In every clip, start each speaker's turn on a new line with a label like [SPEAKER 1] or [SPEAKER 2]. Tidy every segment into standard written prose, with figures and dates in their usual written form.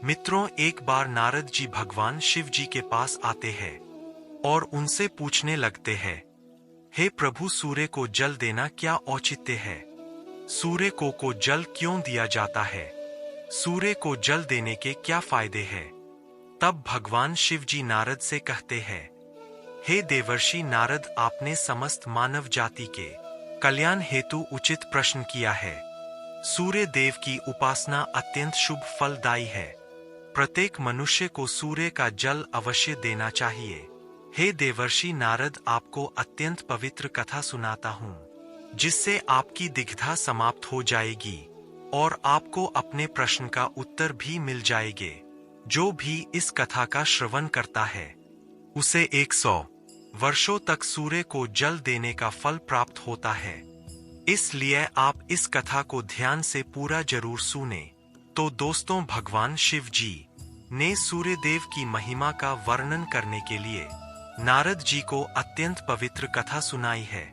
[SPEAKER 1] मित्रों, एक बार नारद जी भगवान शिव जी के पास आते हैं और उनसे पूछने लगते हैं, हे प्रभु, सूर्य को जल देना क्या औचित्य है? सूर्य को जल क्यों दिया जाता है? सूर्य को जल देने के क्या फायदे हैं? तब भगवान शिव जी नारद से कहते हैं, हे देवर्षि नारद, आपने समस्त मानव जाति के कल्याण हेतु उचित प्रश्न किया है। सूर्य देव की उपासना अत्यंत शुभ फलदायी है। प्रत्येक मनुष्य को सूर्य का जल अवश्य देना चाहिए। हे देवर्षि नारद, आपको अत्यंत पवित्र कथा सुनाता हूँ, जिससे आपकी दिग्धा समाप्त हो जाएगी और आपको अपने प्रश्न का उत्तर भी मिल जाएंगे। जो भी इस कथा का श्रवण करता है, उसे 100 वर्षों तक सूर्य को जल देने का फल प्राप्त होता है। इसलिए आप इस कथा को ध्यान से पूरा जरूर सुने। तो दोस्तों, भगवान शिव जी ने सूर्य देव की महिमा का वर्णन करने के लिए नारद जी को अत्यंत पवित्र कथा सुनाई है।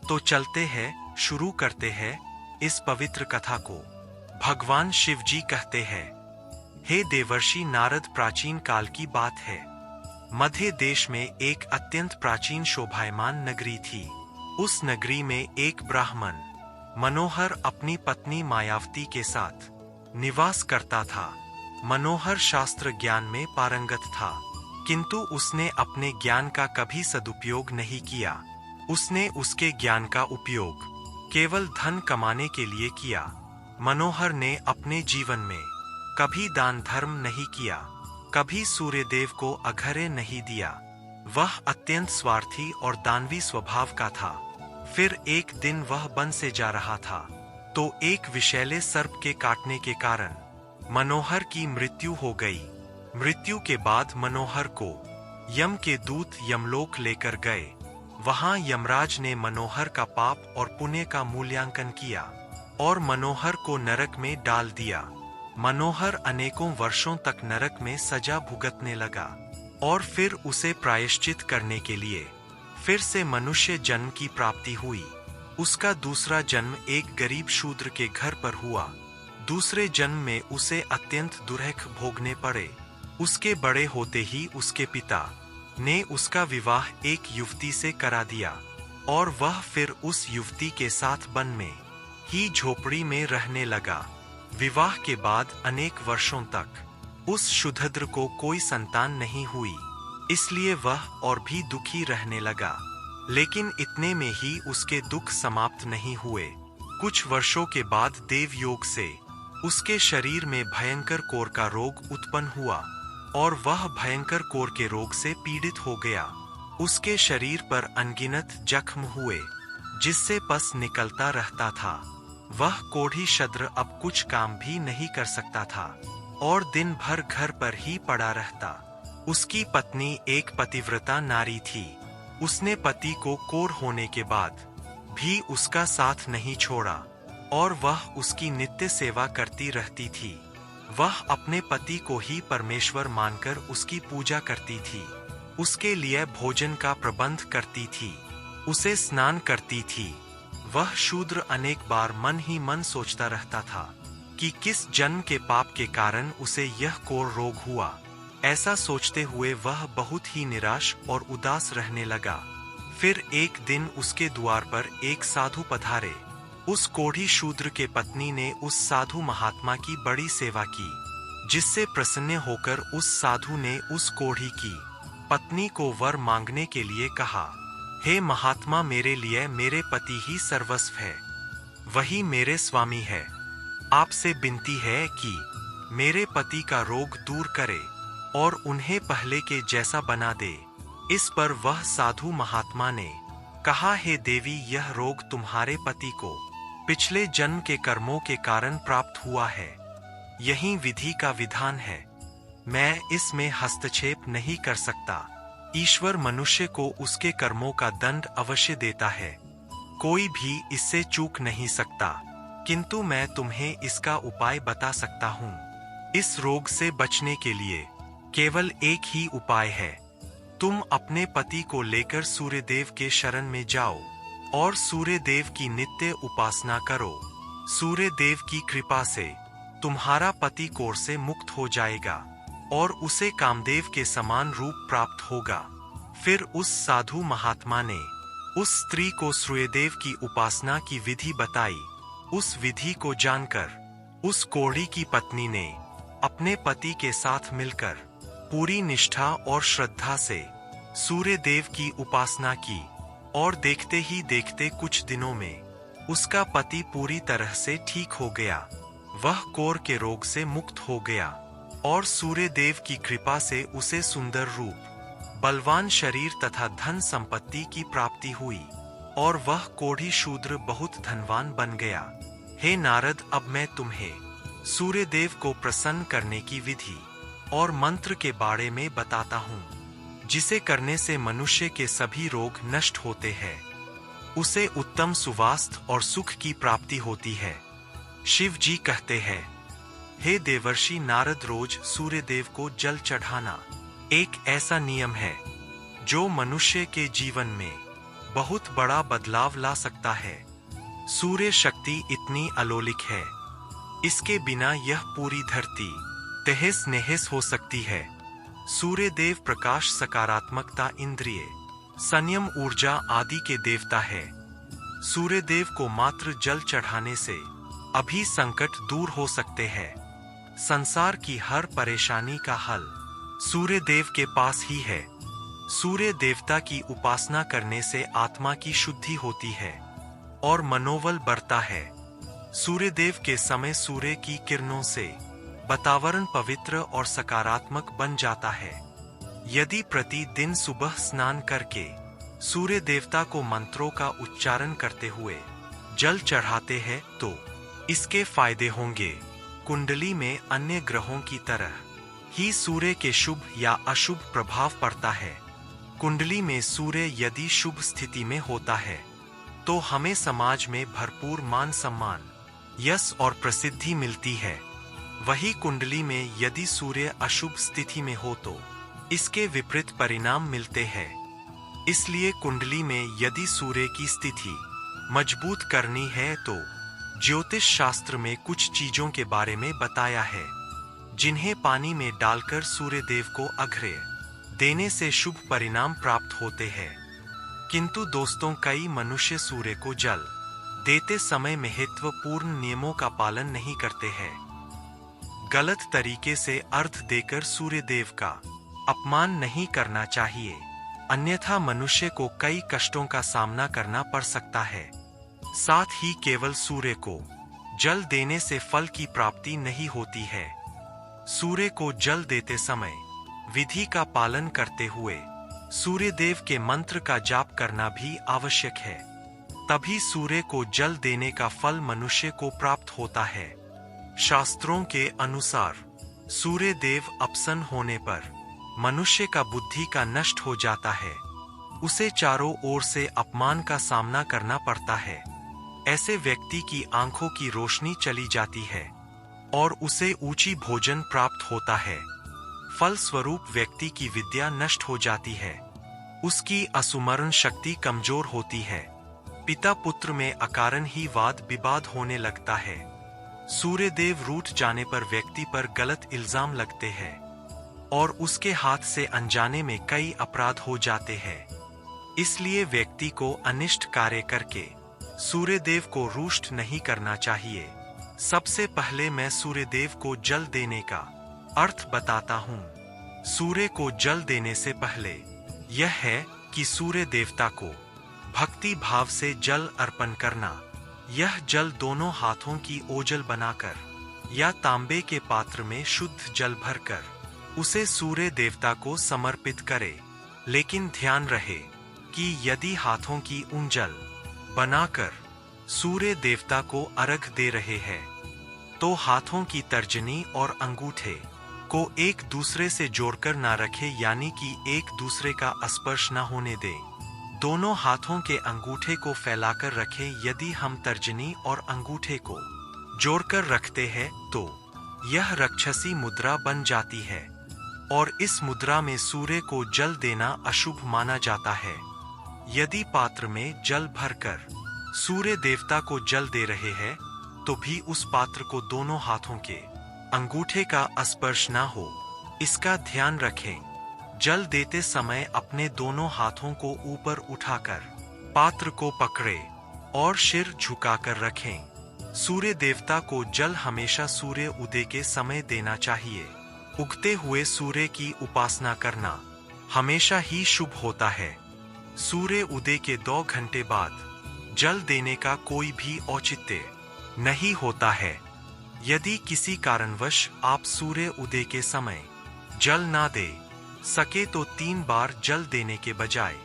[SPEAKER 1] तो चलते हैं, शुरू करते हैं इस पवित्र कथा को। भगवान शिव जी कहते हैं, हे देवर्षि नारद, प्राचीन काल की बात है। मध्य देश में एक अत्यंत प्राचीन शोभायमान नगरी थी। उस नगरी में एक ब्राह्मण मनोहर अपनी पत्नी मायावती के साथ निवास करता था। मनोहर शास्त्र ज्ञान में पारंगत था, किंतु उसने अपने ज्ञान का कभी सदुपयोग नहीं किया। उसने उसके ज्ञान का उपयोग केवल धन कमाने के लिए किया। मनोहर ने अपने जीवन में कभी दान धर्म नहीं किया, कभी सूर्यदेव को अर्घ्य नहीं दिया। वह अत्यंत स्वार्थी और दानवी स्वभाव का था। फिर एक दिन वह वन से जा रहा था, तो एक विषैले सर्प के काटने के कारण मनोहर की मृत्यु हो गई। मृत्यु के बाद मनोहर को यम के दूत यमलोक लेकर गए। वहां यमराज ने मनोहर का पाप और पुण्य का मूल्यांकन किया और मनोहर को नरक में डाल दिया। मनोहर अनेकों वर्षों तक नरक में सजा भुगतने लगा और फिर उसे प्रायश्चित करने के लिए फिर से मनुष्य जन्म की प्राप्ति हुई। उसका दूसरा जन्म एक गरीब शूद्र के घर पर हुआ। दूसरे जन्म में उसे अत्यंत दुर्भोग भोगने पड़े। उसके बड़े होते ही उसके पिता ने उसका विवाह एक युवती से करा दिया और वह फिर उस युवती के साथ वन में ही झोपड़ी में रहने लगा। विवाह के बाद अनेक वर्षों तक उस शूद्र को कोई संतान नहीं हुई, इसलिए वह और भी दुखी रहने लगा। लेकिन इतने में ही उसके दुख समाप्त नहीं हुए। कुछ वर्षों के बाद देवयोग से उसके शरीर में भयंकर कोर का रोग उत्पन्न हुआ और वह भयंकर कोर के रोग से पीड़ित हो गया। उसके शरीर पर अनगिनत जख्म हुए, जिससे पस निकलता रहता था। वह कोढ़ी शद्र अब कुछ काम भी नहीं कर सकता था और दिन भर घर पर ही पड़ा रहता। उसकी पत्नी एक पतिव्रता नारी थी। उसने पति को कोढ़ होने के बाद भी उसका साथ नहीं छोड़ा और वह उसकी नित्य सेवा करती रहती थी। वह अपने पति को ही परमेश्वर मानकर उसकी पूजा करती थी। उसके लिए भोजन का प्रबंध करती थी, उसे स्नान करती थी। वह शूद्र अनेक बार मन ही मन सोचता रहता था कि किस जन्म के पाप के कारण उसे यह कोढ़ रोग हुआ। ऐसा सोचते हुए वह बहुत ही निराश और उदास रहने लगा। फिर एक दिन उसके द्वार पर एक साधु पधारे। उस कोढ़ी शूद्र के पत्नी ने उस साधु महात्मा की बड़ी सेवा की, जिससे प्रसन्न होकर उस साधु ने उस कोढ़ी की पत्नी को वर मांगने के लिए कहा। हे महात्मा, मेरे लिए मेरे पति ही सर्वस्व है, वही मेरे स्वामी है। आपसे विनती है कि मेरे पति का रोग दूर करे और उन्हें पहले के जैसा बना दे। इस पर वह साधु महात्मा ने कहा, हे देवी, यह रोग तुम्हारे पति को पिछले जन्म के कर्मों के कारण प्राप्त हुआ है। यही विधि का विधान है। मैं इसमें हस्तक्षेप नहीं कर सकता। ईश्वर मनुष्य को उसके कर्मों का दंड अवश्य देता है। कोई भी इससे चूक नहीं सकता, किंतु मैं तुम्हें इसका उपाय बता सकता हूँ। इस रोग से बचने के लिए केवल एक ही उपाय है। तुम अपने पति को लेकर सूर्यदेव के शरण में जाओ और सूर्यदेव की नित्य उपासना करो। सूर्यदेव की कृपा से तुम्हारा पति कोढ़ से मुक्त हो जाएगा और उसे कामदेव के समान रूप प्राप्त होगा। फिर उस साधु महात्मा ने उस स्त्री को सूर्यदेव की उपासना की विधि बताई। उस विधि को जानकर उस कोढ़ी की पत्नी ने अपने पति के साथ मिलकर पूरी निष्ठा और श्रद्धा से सूर्यदेव की उपासना की और देखते ही देखते कुछ दिनों में उसका पति पूरी तरह से ठीक हो गया। वह कोढ़ के रोग से मुक्त हो गया और सूर्यदेव की कृपा से उसे सुंदर रूप, बलवान शरीर तथा धन संपत्ति की प्राप्ति हुई और वह कोढ़ी शूद्र बहुत धनवान बन गया। हे नारद, अब मैं तुम्हें सूर्यदेव को प्रसन्न करने की विधि और मंत्र के बारे में बताता हूँ, जिसे करने से मनुष्य के सभी रोग नष्ट होते हैं। उसे उत्तम सुवास्थ्य और सुख की प्राप्ति होती है। शिव जी कहते हैं, हे देवर्षि नारद, रोज सूर्यदेव को जल चढ़ाना एक ऐसा नियम है जो मनुष्य के जीवन में बहुत बड़ा बदलाव ला सकता है। सूर्य शक्ति इतनी अलौकिक है, इसके बिना यह पूरी धरती तहस नहस हो सकती है। सूर्यदेव प्रकाश, सकारात्मकता, इंद्रिय संयम, ऊर्जा आदि के देवता है। सूर्यदेव को मात्र जल चढ़ाने से अभी संकट दूर हो सकते हैं। संसार की हर परेशानी का हल सूर्यदेव के पास ही है। सूर्य देवता की उपासना करने से आत्मा की शुद्धि होती है और मनोबल बढ़ता है। सूर्यदेव के समय सूर्य की किरणों से वातावरण पवित्र और सकारात्मक बन जाता है। यदि प्रतिदिन सुबह स्नान करके सूर्य देवता को मंत्रों का उच्चारण करते हुए जल चढ़ाते हैं तो इसके फायदे होंगे। कुंडली में अन्य ग्रहों की तरह ही सूर्य के शुभ या अशुभ प्रभाव पड़ता है। कुंडली में सूर्य यदि शुभ स्थिति में होता है तो हमें समाज में भरपूर मान सम्मान, यश और प्रसिद्धि मिलती है। वही कुंडली में यदि सूर्य अशुभ स्थिति में हो तो इसके विपरीत परिणाम मिलते हैं। इसलिए कुंडली में यदि सूर्य की स्थिति मजबूत करनी है तो ज्योतिष शास्त्र में कुछ चीजों के बारे में बताया है, जिन्हें पानी में डालकर सूर्यदेव को अर्घ्य देने से शुभ परिणाम प्राप्त होते हैं। किंतु दोस्तों, कई मनुष्य सूर्य को जल देते समय महत्वपूर्ण नियमों का पालन नहीं करते हैं। गलत तरीके से अर्घ्य देकर सूर्यदेव का अपमान नहीं करना चाहिए, अन्यथा मनुष्य को कई कष्टों का सामना करना पड़ सकता है। साथ ही केवल सूर्य को जल देने से फल की प्राप्ति नहीं होती है। सूर्य को जल देते समय विधि का पालन करते हुए सूर्यदेव के मंत्र का जाप करना भी आवश्यक है। तभी सूर्य को जल देने का फल मनुष्य को प्राप्त होता है। शास्त्रों के अनुसार सूर्यदेव अप्रसन्न होने पर मनुष्य का बुद्धि का नष्ट हो जाता है। उसे चारों ओर से अपमान का सामना करना पड़ता है। ऐसे व्यक्ति की आंखों की रोशनी चली जाती है और उसे ऊंची भोजन प्राप्त होता है। फलस्वरूप व्यक्ति की विद्या नष्ट हो जाती है, उसकी अस्मरण शक्ति कमजोर होती है, पिता पुत्र में अकारण ही वाद विवाद होने लगता है। सूर्यदेव रूठ जाने पर व्यक्ति पर गलत इल्जाम लगते हैं और उसके हाथ से अनजाने में कई अपराध हो जाते हैं। इसलिए व्यक्ति को अनिष्ट कार्य करके सूर्यदेव को रुष्ट नहीं करना चाहिए। सबसे पहले मैं सूर्यदेव को जल देने का अर्थ बताता हूँ। सूर्य को जल देने से पहले यह है कि सूर्य देवता को भक्ति भाव से जल अर्पण करना। यह जल दोनों हाथों की ओझल बनाकर या तांबे के पात्र में शुद्ध जल भरकर उसे सूर्य देवता को समर्पित करे। लेकिन ध्यान रहे कि यदि हाथों की ओझल बनाकर सूर्य देवता को अर्घ्य दे रहे हैं तो हाथों की तर्जनी और अंगूठे को एक दूसरे से जोड़कर ना रखे, यानी कि एक दूसरे का स्पर्श न होने दे। दोनों हाथों के अंगूठे को फैलाकर रखें। यदि हम तर्जनी और अंगूठे को जोड़कर रखते हैं तो यह राक्षसी मुद्रा बन जाती है और इस मुद्रा में सूर्य को जल देना अशुभ माना जाता है। यदि पात्र में जल भरकर सूर्य देवता को जल दे रहे हैं तो भी उस पात्र को दोनों हाथों के अंगूठे का स्पर्श न हो, इसका ध्यान रखें। जल देते समय अपने दोनों हाथों को ऊपर उठाकर पात्र को पकड़े और सिर झुकाकर रखें। सूर्य देवता को जल हमेशा सूर्य उदय के समय देना चाहिए। उगते हुए सूर्य की उपासना करना हमेशा ही शुभ होता है। सूर्य उदय के 2 घंटे बाद जल देने का कोई भी औचित्य नहीं होता है। यदि किसी कारणवश आप सूर्य उदय के समय जल ना दे सके तो 3 बार जल देने के बजाय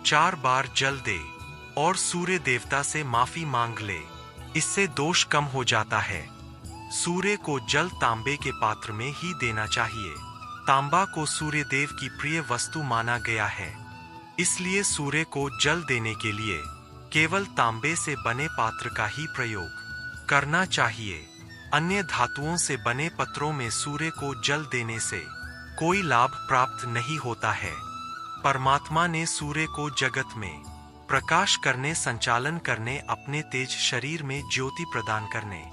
[SPEAKER 1] 4 बार जल दे और सूर्य देवता से माफी मांग ले। इससे दोष कम हो जाता है। सूर्य को जल तांबे के पात्र में ही देना चाहिए। तांबा को सूर्य देव की प्रिय वस्तु माना गया है, इसलिए सूर्य को जल देने के लिए केवल तांबे से बने पात्र का ही प्रयोग करना चाहिए। अन्य धातुओं से बने पत्रों में सूर्य को जल देने से कोई लाभ प्राप्त नहीं होता है। परमात्मा ने सूर्य को जगत में प्रकाश करने, संचालन करने, अपने तेज शरीर में ज्योति प्रदान करने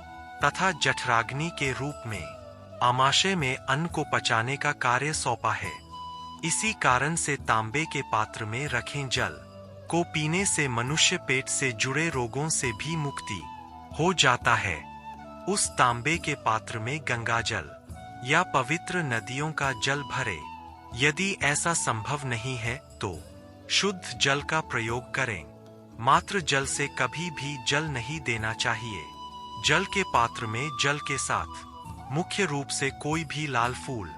[SPEAKER 1] तथा जठराग्नि के रूप में आमाशय में अन्न को पचाने का कार्य सौंपा है। इसी कारण से तांबे के पात्र में रखें जल को पीने से मनुष्य पेट से जुड़े रोगों से भी मुक्ति हो जाता है। उस तांबे के पात्र में गंगाजल या पवित्र नदियों का जल भरे। यदि ऐसा संभव नहीं है तो शुद्ध जल का प्रयोग करें। मात्र जल से कभी भी जल नहीं देना चाहिए। जल के पात्र में जल के साथ मुख्य रूप से कोई भी लाल फूल,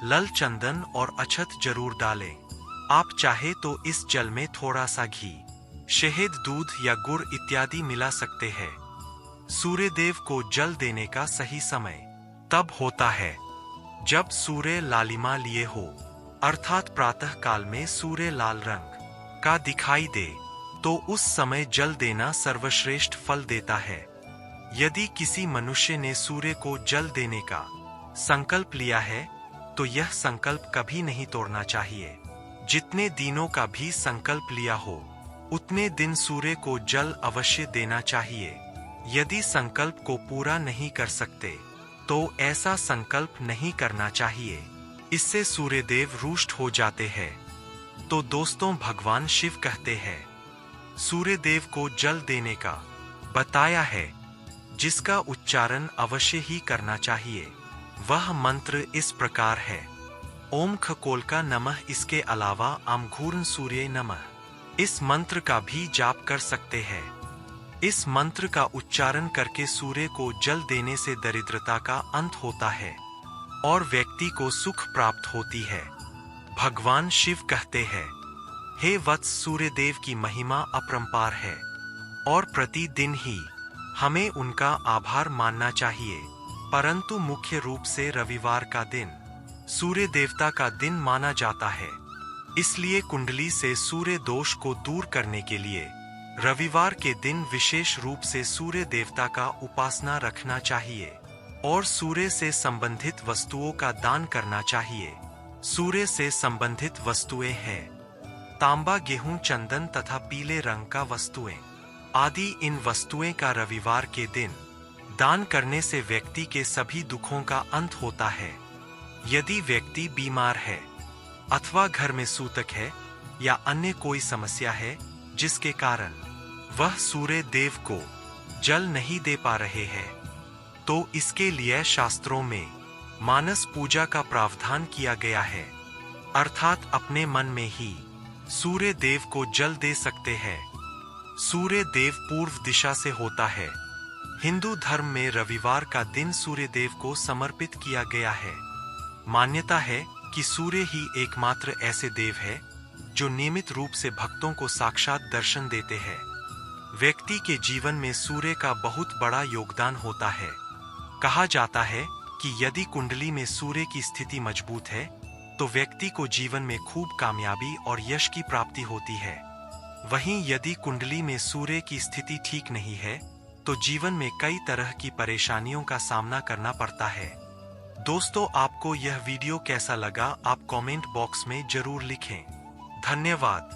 [SPEAKER 1] लल चंदन और अक्षत जरूर डालें। आप चाहे तो इस जल में थोड़ा सा घी, शहद, दूध या गुड़ इत्यादि मिला सकते हैं। सूर्यदेव को जल देने का सही समय तब होता है जब सूर्य लालिमा लिए हो, अर्थात प्रातः काल में सूर्य लाल रंग का दिखाई दे, तो उस समय जल देना सर्वश्रेष्ठ फल देता है। यदि किसी मनुष्य ने सूर्य को जल देने का संकल्प लिया है तो यह संकल्प कभी नहीं तोड़ना चाहिए। जितने दिनों का भी संकल्प लिया हो उतने दिन सूर्य को जल अवश्य देना चाहिए। यदि संकल्प को पूरा नहीं कर सकते तो ऐसा संकल्प नहीं करना चाहिए, इससे सूर्यदेव रुष्ट हो जाते हैं। तो दोस्तों, भगवान शिव कहते हैं सूर्यदेव को जल देने का बताया है, जिसका उच्चारण अवश्य ही करना चाहिए। वह मंत्र इस प्रकार है: ओम खकोल्का नमः। इसके अलावा आमघूर्न सूर्य नमः इस मंत्र का भी जाप कर सकते हैं। इस मंत्र का उच्चारण करके सूर्य को जल देने से दरिद्रता का अंत होता है और व्यक्ति को सुख प्राप्त होती है। भगवान शिव कहते हैं, हे वत्स, सूर्यदेव की महिमा अपरंपार है और प्रतिदिन ही हमें उनका आभार मानना चाहिए। परंतु मुख्य रूप से रविवार का दिन सूर्य देवता का दिन माना जाता है, इसलिए कुंडली से सूर्य दोष को दूर करने के लिए रविवार के दिन विशेष रूप से सूर्य देवता का उपासना रखना चाहिए और सूर्य से संबंधित वस्तुओं का दान करना चाहिए। सूर्य से संबंधित वस्तुएं हैं तांबा, गेहूं, चंदन तथा पीले रंग का वस्तुएं आदि। इन वस्तुएं का रविवार के दिन दान करने से व्यक्ति के सभी दुखों का अंत होता है। यदि व्यक्ति बीमार है अथवा घर में सूतक है या अन्य कोई समस्या है जिसके कारण वह सूर्य देव को जल नहीं दे पा रहे हैं, तो इसके लिए शास्त्रों में मानस पूजा का प्रावधान किया गया है, अर्थात अपने मन में ही सूर्य देव को जल दे सकते हैं। सूर्य देव पूर्व दिशा से होता है। हिंदू धर्म में रविवार का दिन सूर्य देव को समर्पित किया गया है। मान्यता है कि सूर्य ही एकमात्र ऐसे देव है जो नियमित रूप से भक्तों को साक्षात दर्शन देते हैं। व्यक्ति के जीवन में सूर्य का बहुत बड़ा योगदान होता है। कहा जाता है कि यदि कुंडली में सूर्य की स्थिति मजबूत है तो व्यक्ति को जीवन में खूब कामयाबी और यश की प्राप्ति होती है। वहीं यदि कुंडली में सूर्य की स्थिति ठीक नहीं है तो जीवन में कई तरह की परेशानियों का सामना करना पड़ता है। दोस्तों, आपको यह वीडियो कैसा लगा आप कमेंट बॉक्स में जरूर लिखें। धन्यवाद।